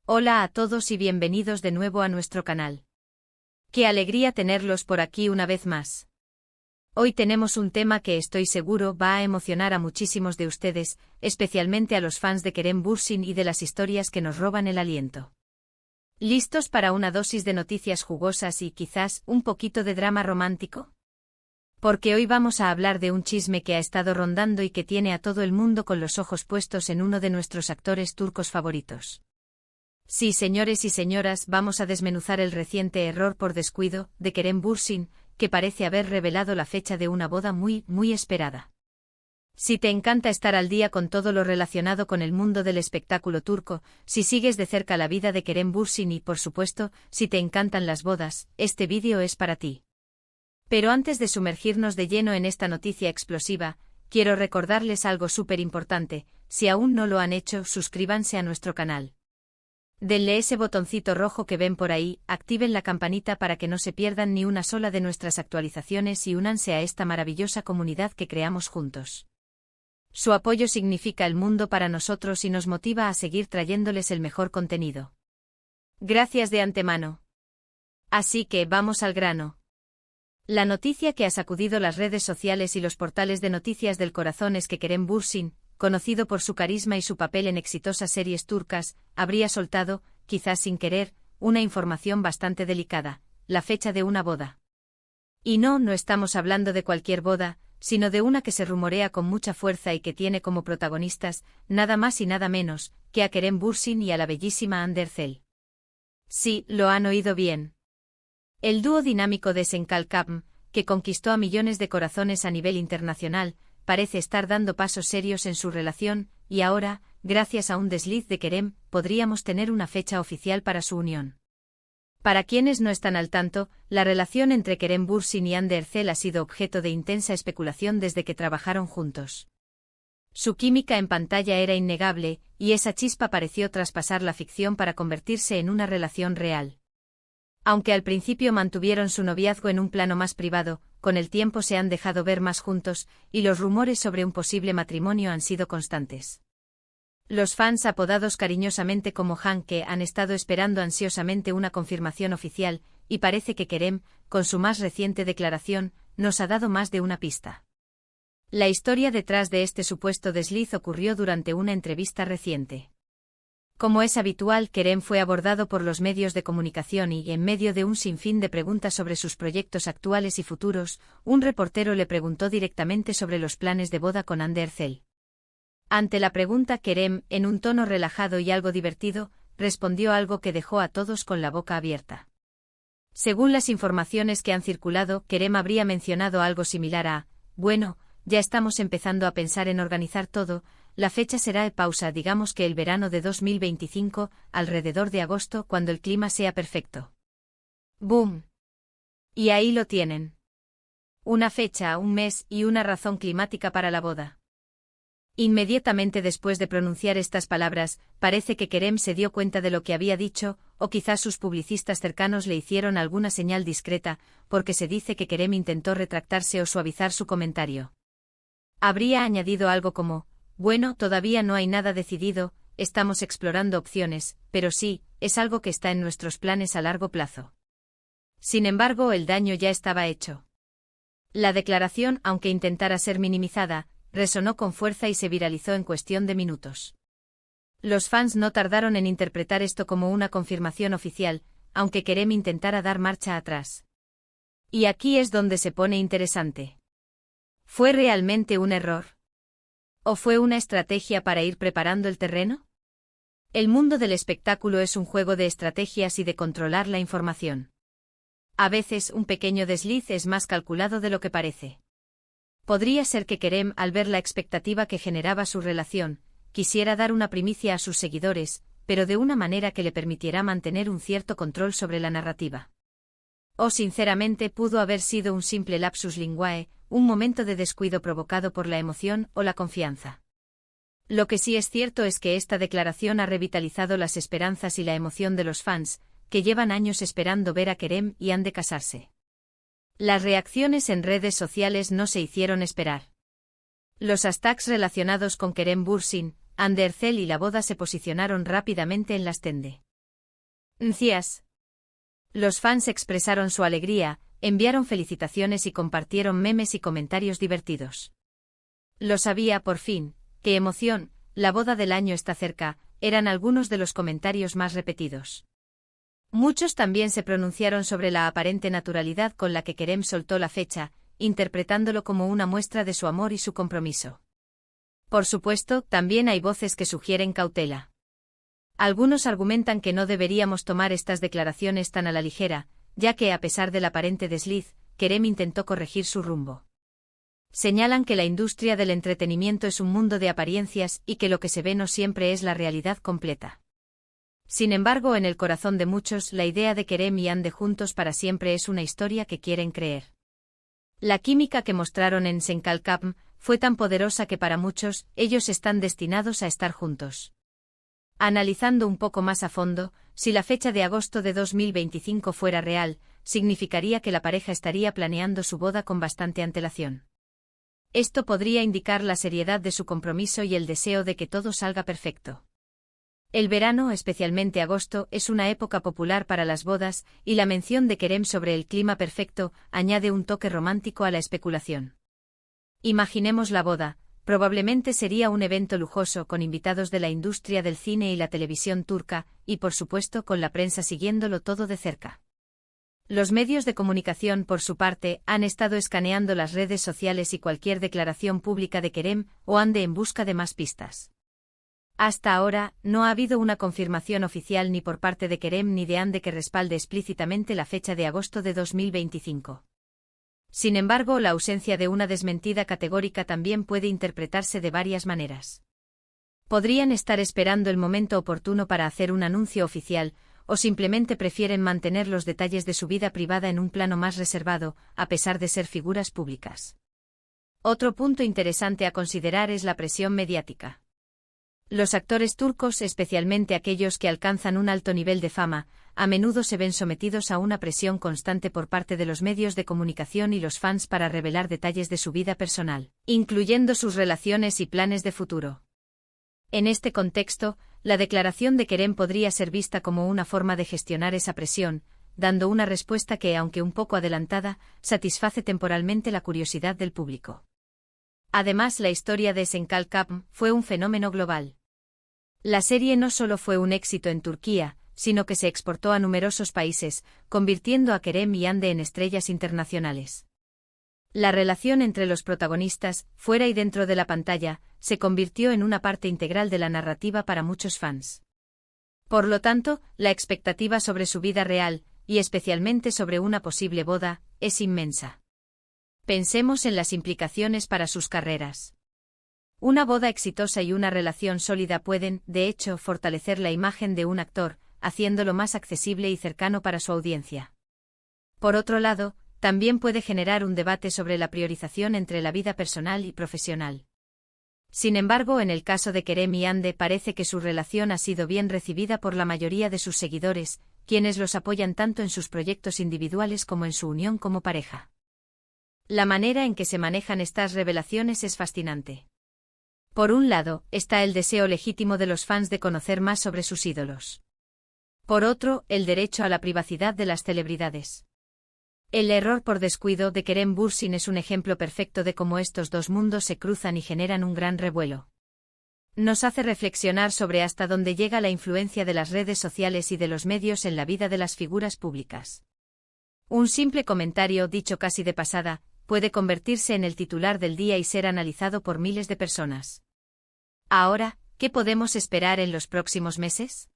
Hola a todos y bienvenidos de nuevo a nuestro canal. Qué alegría tenerlos por aquí una vez más. Hoy tenemos un tema que estoy seguro va a emocionar a muchísimos de ustedes, especialmente a los fans de Kerem Bürsin y de las historias que nos roban el aliento. ¿Listos para una dosis de noticias jugosas y quizás un poquito de drama romántico? Porque hoy vamos a hablar de un chisme que ha estado rondando y que tiene a todo el mundo con los ojos puestos en uno de nuestros actores turcos favoritos. Sí, señores y señoras, vamos a desmenuzar el reciente error por descuido de Kerem Bürsin, que parece haber revelado la fecha de una boda muy esperada. Si te encanta estar al día con todo lo relacionado con el mundo del espectáculo turco, si sigues de cerca la vida de Kerem Bürsin y, por supuesto, si te encantan las bodas, este vídeo es para ti. Pero antes de sumergirnos de lleno en esta noticia explosiva, quiero recordarles algo súper importante: si aún no lo han hecho, suscríbanse a nuestro canal. Denle ese botoncito rojo que ven por ahí, activen la campanita para que no se pierdan ni una sola de nuestras actualizaciones y únanse a esta maravillosa comunidad que creamos juntos. Su apoyo significa el mundo para nosotros y nos motiva a seguir trayéndoles el mejor contenido. Gracias de antemano. Así que vamos al grano. La noticia que ha sacudido las redes sociales y los portales de noticias del corazón es que Kerem Bürsin, conocido por su carisma y su papel en exitosas series turcas, habría soltado, quizás sin querer, una información bastante delicada: la fecha de una boda. Y no estamos hablando de cualquier boda, sino de una que se rumorea con mucha fuerza y que tiene como protagonistas, nada más y nada menos, que a Kerem Bürsin y a la bellísima Hande Erçel. Sí, lo han oído bien. El dúo dinámico de Senkalkapm, que conquistó a millones de corazones a nivel internacional, parece estar dando pasos serios en su relación, y ahora, gracias a un desliz de Kerem, podríamos tener una fecha oficial para su unión. Para quienes no están al tanto, la relación entre Kerem Bürsin y Hande Erçel ha sido objeto de intensa especulación desde que trabajaron juntos. Su química en pantalla era innegable, y esa chispa pareció traspasar la ficción para convertirse en una relación real. Aunque al principio mantuvieron su noviazgo en un plano más privado, con el tiempo se han dejado ver más juntos, y los rumores sobre un posible matrimonio han sido constantes. Los fans apodados cariñosamente como Hanke han estado esperando ansiosamente una confirmación oficial, y parece que Kerem, con su más reciente declaración, nos ha dado más de una pista. La historia detrás de este supuesto desliz ocurrió durante una entrevista reciente. Como es habitual, Kerem fue abordado por los medios de comunicación y, en medio de un sinfín de preguntas sobre sus proyectos actuales y futuros, un reportero le preguntó directamente sobre los planes de boda con Hande Erçel. Ante la pregunta, Kerem, en un tono relajado y algo divertido, respondió algo que dejó a todos con la boca abierta. Según las informaciones que han circulado, Kerem habría mencionado algo similar a: bueno, ya estamos empezando a pensar en organizar todo. La fecha será digamos que el verano de 2025, alrededor de agosto, cuando el clima sea perfecto. ¡Boom! Y ahí lo tienen. Una fecha, un mes y una razón climática para la boda. Inmediatamente después de pronunciar estas palabras, parece que Kerem se dio cuenta de lo que había dicho, o quizás sus publicistas cercanos le hicieron alguna señal discreta, porque se dice que Kerem intentó retractarse o suavizar su comentario. Habría añadido algo como: bueno, todavía no hay nada decidido, estamos explorando opciones, pero sí, es algo que está en nuestros planes a largo plazo. Sin embargo, el daño ya estaba hecho. La declaración, aunque intentara ser minimizada, resonó con fuerza y se viralizó en cuestión de minutos. Los fans no tardaron en interpretar esto como una confirmación oficial, aunque Kerem intentara dar marcha atrás. Y aquí es donde se pone interesante. ¿Fue realmente un error? ¿O fue una estrategia para ir preparando el terreno? El mundo del espectáculo es un juego de estrategias y de controlar la información. A veces un pequeño desliz es más calculado de lo que parece. Podría ser que Kerem, al ver la expectativa que generaba su relación, quisiera dar una primicia a sus seguidores, pero de una manera que le permitiera mantener un cierto control sobre la narrativa. O sinceramente pudo haber sido un simple lapsus linguae, un momento de descuido provocado por la emoción o la confianza. Lo que sí es cierto es que esta declaración ha revitalizado las esperanzas y la emoción de los fans, que llevan años esperando ver a Kerem y Hande casarse. Las reacciones en redes sociales no se hicieron esperar. Los hashtags relacionados con Kerem Bürsin, Hande Erçel y la boda se posicionaron rápidamente en las trending Gracias. Los fans expresaron su alegría, enviaron felicitaciones y compartieron memes y comentarios divertidos. Lo sabía por fin, qué emoción, la boda del año está cerca, eran algunos de los comentarios más repetidos. Muchos también se pronunciaron sobre la aparente naturalidad con la que Kerem soltó la fecha, interpretándolo como una muestra de su amor y su compromiso. Por supuesto, también hay voces que sugieren cautela. Algunos argumentan que no deberíamos tomar estas declaraciones tan a la ligera, ya que a pesar del aparente desliz, Kerem intentó corregir su rumbo. Señalan que la industria del entretenimiento es un mundo de apariencias y que lo que se ve no siempre es la realidad completa. Sin embargo, en el corazón de muchos, la idea de Kerem y Hande juntos para siempre es una historia que quieren creer. La química que mostraron en Senkalkapm fue tan poderosa que para muchos, ellos están destinados a estar juntos. Analizando un poco más a fondo, si la fecha de agosto de 2025 fuera real, significaría que la pareja estaría planeando su boda con bastante antelación. Esto podría indicar la seriedad de su compromiso y el deseo de que todo salga perfecto. El verano, especialmente agosto, es una época popular para las bodas, y la mención de Kerem sobre el clima perfecto añade un toque romántico a la especulación. Imaginemos la boda. Probablemente sería un evento lujoso con invitados de la industria del cine y la televisión turca, y por supuesto con la prensa siguiéndolo todo de cerca. Los medios de comunicación, por su parte, han estado escaneando las redes sociales y cualquier declaración pública de Kerem o Hande en busca de más pistas. Hasta ahora, no ha habido una confirmación oficial ni por parte de Kerem ni de Hande que respalde explícitamente la fecha de agosto de 2025. Sin embargo, la ausencia de una desmentida categórica también puede interpretarse de varias maneras. Podrían estar esperando el momento oportuno para hacer un anuncio oficial, o simplemente prefieren mantener los detalles de su vida privada en un plano más reservado, a pesar de ser figuras públicas. Otro punto interesante a considerar es la presión mediática. Los actores turcos, especialmente aquellos que alcanzan un alto nivel de fama, a menudo se ven sometidos a una presión constante por parte de los medios de comunicación y los fans para revelar detalles de su vida personal, incluyendo sus relaciones y planes de futuro. En este contexto, la declaración de Kerem podría ser vista como una forma de gestionar esa presión, dando una respuesta que, aunque un poco adelantada, satisface temporalmente la curiosidad del público. Además, la historia de Senkalkapm fue un fenómeno global. La serie no solo fue un éxito en Turquía, sino que se exportó a numerosos países, convirtiendo a Kerem y Hande en estrellas internacionales. La relación entre los protagonistas, fuera y dentro de la pantalla, se convirtió en una parte integral de la narrativa para muchos fans. Por lo tanto, la expectativa sobre su vida real, y especialmente sobre una posible boda, es inmensa. Pensemos en las implicaciones para sus carreras. Una boda exitosa y una relación sólida pueden, de hecho, fortalecer la imagen de un actor, haciéndolo más accesible y cercano para su audiencia. Por otro lado, también puede generar un debate sobre la priorización entre la vida personal y profesional. Sin embargo, en el caso de Kerem y Hande parece que su relación ha sido bien recibida por la mayoría de sus seguidores, quienes los apoyan tanto en sus proyectos individuales como en su unión como pareja. La manera en que se manejan estas revelaciones es fascinante. Por un lado, está el deseo legítimo de los fans de conocer más sobre sus ídolos. Por otro, el derecho a la privacidad de las celebridades. El error por descuido de Kerem Bürsin es un ejemplo perfecto de cómo estos dos mundos se cruzan y generan un gran revuelo. Nos hace reflexionar sobre hasta dónde llega la influencia de las redes sociales y de los medios en la vida de las figuras públicas. Un simple comentario, dicho casi de pasada, puede convertirse en el titular del día y ser analizado por miles de personas. Ahora, ¿qué podemos esperar en los próximos meses?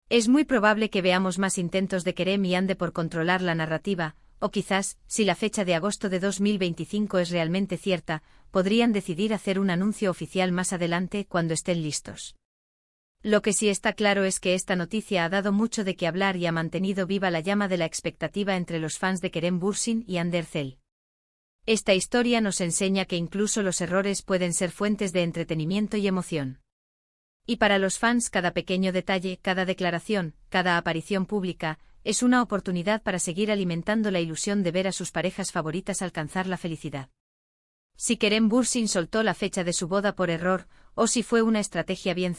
Es muy probable que veamos más intentos de Kerem y Hande por controlar la narrativa, o quizás, si la fecha de agosto de 2025 es realmente cierta, podrían decidir hacer un anuncio oficial más adelante cuando estén listos. Lo que sí está claro es que esta noticia ha dado mucho de qué hablar y ha mantenido viva la llama de la expectativa entre los fans de Kerem Bürsin y Hande Erçel. Esta historia nos enseña que incluso los errores pueden ser fuentes de entretenimiento y emoción. Y para los fans cada pequeño detalle, cada declaración, cada aparición pública, es una oportunidad para seguir alimentando la ilusión de ver a sus parejas favoritas alcanzar la felicidad. Si Kerem Bürsin soltó la fecha de su boda por error, o si fue una estrategia bien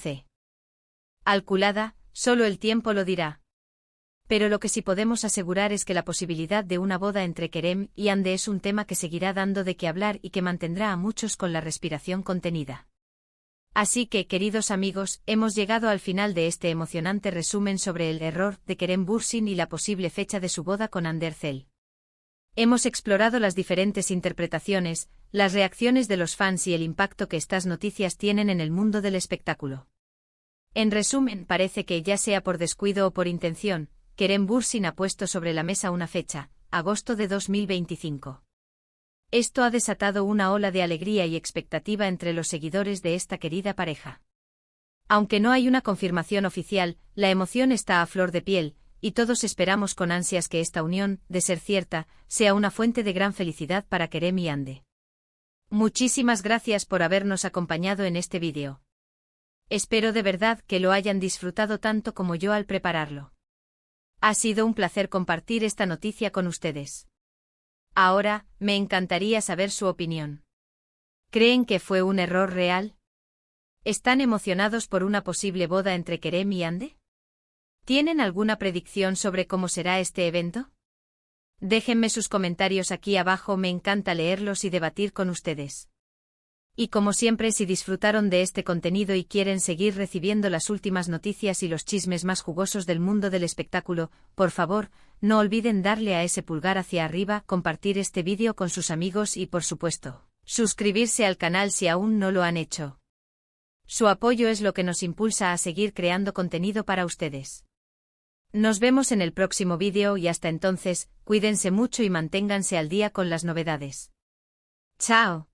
calculada, solo el tiempo lo dirá. Pero lo que sí podemos asegurar es que la posibilidad de una boda entre Kerem y Hande es un tema que seguirá dando de qué hablar y que mantendrá a muchos con la respiración contenida. Así que, queridos amigos, hemos llegado al final de este emocionante resumen sobre el error de Kerem Bürsin y la posible fecha de su boda con Hande Erçel. Hemos explorado las diferentes interpretaciones, las reacciones de los fans y el impacto que estas noticias tienen en el mundo del espectáculo. En resumen, parece que, ya sea por descuido o por intención, Kerem Bürsin ha puesto sobre la mesa una fecha, agosto de 2025. Esto ha desatado una ola de alegría y expectativa entre los seguidores de esta querida pareja. Aunque no hay una confirmación oficial, la emoción está a flor de piel, y todos esperamos con ansias que esta unión, de ser cierta, sea una fuente de gran felicidad para Kerem y Hande. Muchísimas gracias por habernos acompañado en este vídeo. Espero de verdad que lo hayan disfrutado tanto como yo al prepararlo. Ha sido un placer compartir esta noticia con ustedes. Ahora, me encantaría saber su opinión. ¿Creen que fue un error real? ¿Están emocionados por una posible boda entre Kerem y Hande? ¿Tienen alguna predicción sobre cómo será este evento? Déjenme sus comentarios aquí abajo, me encanta leerlos y debatir con ustedes. Y como siempre, si disfrutaron de este contenido y quieren seguir recibiendo las últimas noticias y los chismes más jugosos del mundo del espectáculo, por favor, no olviden darle a ese pulgar hacia arriba, compartir este vídeo con sus amigos y, por supuesto, suscribirse al canal si aún no lo han hecho. Su apoyo es lo que nos impulsa a seguir creando contenido para ustedes. Nos vemos en el próximo vídeo y hasta entonces, cuídense mucho y manténganse al día con las novedades. ¡Chao!